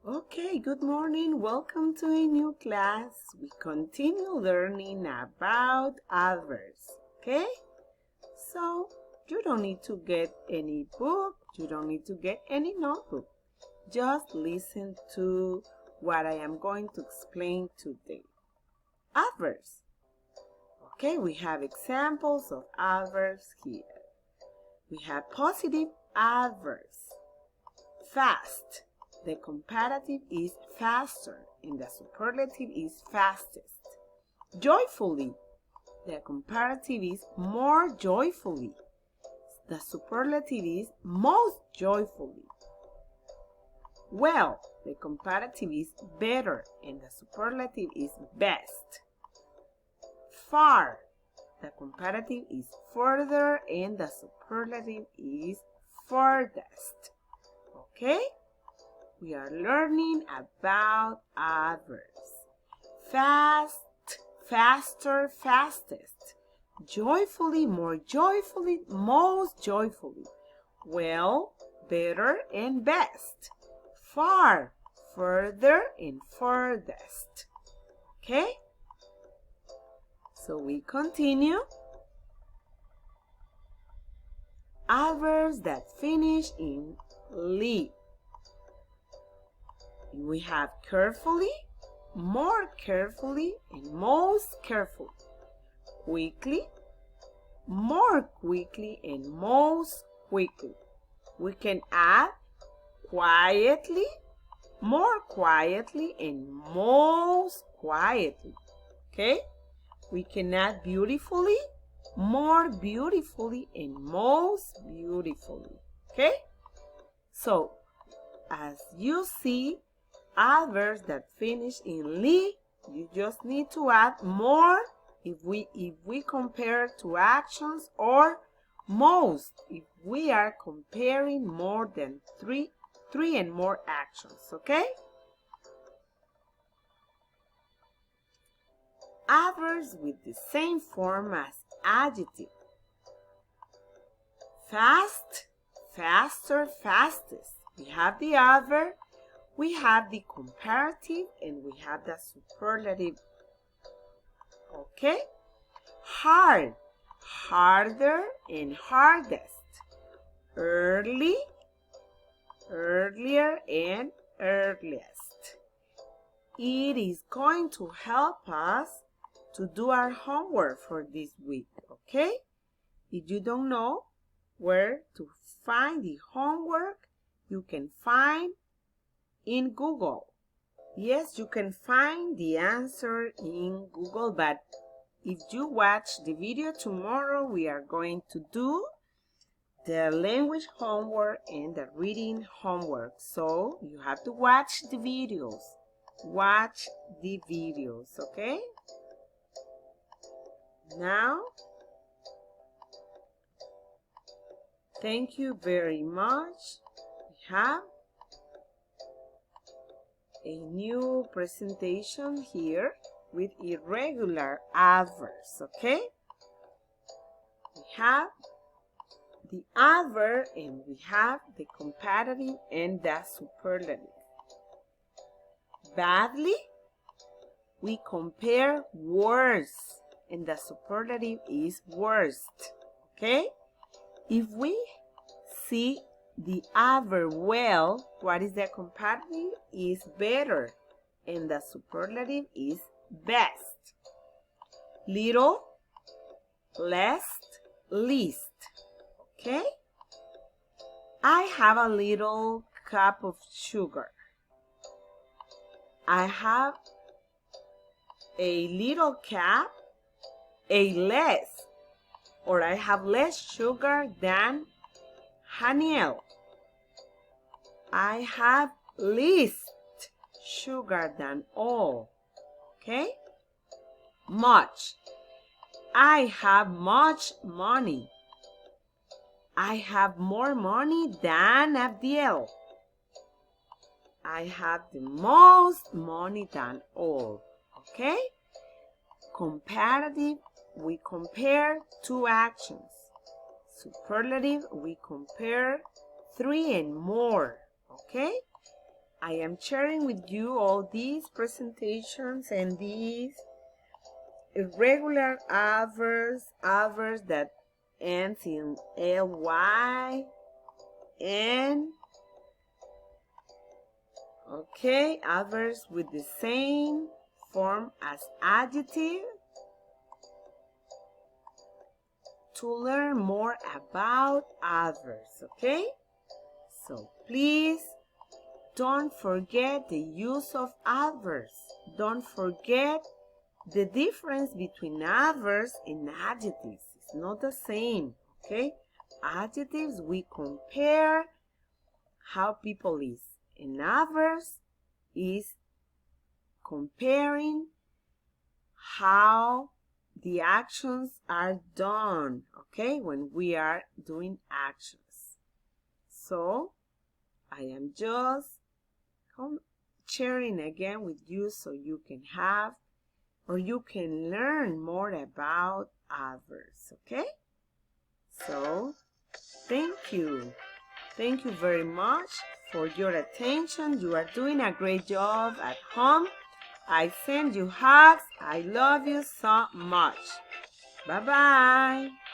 Okay, good morning. Welcome to a new class. We continue learning about adverbs. Okay? So, you don't need to get any book. You don't need to get any notebook. Just listen to what I am going to explain today. Adverbs. Okay, we have examples of adverbs here. We have positive adverbs. Fast. The comparative is faster and the superlative is fastest. Joyfully. The comparative is more joyfully. The superlative is most joyfully. Well. The comparative is better and the superlative is best. Far. The comparative is further and the superlative is furthest. Okay? We are learning about adverbs. Fast, faster, fastest. Joyfully, more joyfully, most joyfully. Well, better, and best. Far, further, and furthest. Okay? So we continue. Adverbs that finish in -ly. We have carefully, more carefully, and most carefully. Quickly, more quickly, and most quickly. We can add quietly, more quietly, and most quietly. Okay? We can add beautifully, more beautifully, and most beautifully. Okay? So, as you see, adverbs that finish in -ly, you just need to add more if we compare to actions, or most if we are comparing more than three and more actions, okay? Adverbs with the same form as adjective. Fast, faster, fastest. We have the adverb, we have the comparative, and we have the superlative. Okay? Hard, harder, and hardest. Early, earlier, and earliest. It is going to help us to do our homework for this week, okay? If you don't know where to find the homework, you can find in Google. Yes, you can find the answer in Google, but if you watch the video tomorrow, we are going to do the language homework and the reading homework. So you have to watch the videos. Watch the videos, okay? Now, thank you very much. We have a new presentation here with irregular adverbs, okay? We have the adverb and we have the comparative and the superlative. Badly, we compare worse and the superlative is worst, okay? If we see the adverb well, what is the comparative? Is better and the superlative is best. Little, less, least. Okay? I have a little cup of sugar. I have a little cup, a less, or I have less sugar than Haniel. I have least sugar than all. Okay? Much. I have much money. I have more money than Abdiel. I have the most money than all. Okay? Comparative, we compare two actions. Superlative, we compare three and more. Okay? I am sharing with you all these presentations and these irregular adverbs, adverbs that ends in ly, n. Okay, adverbs with the same form as adjective. To learn more about adverbs, okay? So please don't forget the use of adverbs. Don't forget the difference between adverbs and adjectives. It's not the same, okay? Adjectives, we compare how people is. And adverbs is comparing how the actions are done, okay? When we are doing actions. So, I am just sharing again with you so you can have or you can learn more about adverbs, okay? So, thank you. Thank you very much for your attention. You are doing a great job at home. I send you hugs. I love you so much. Bye-bye.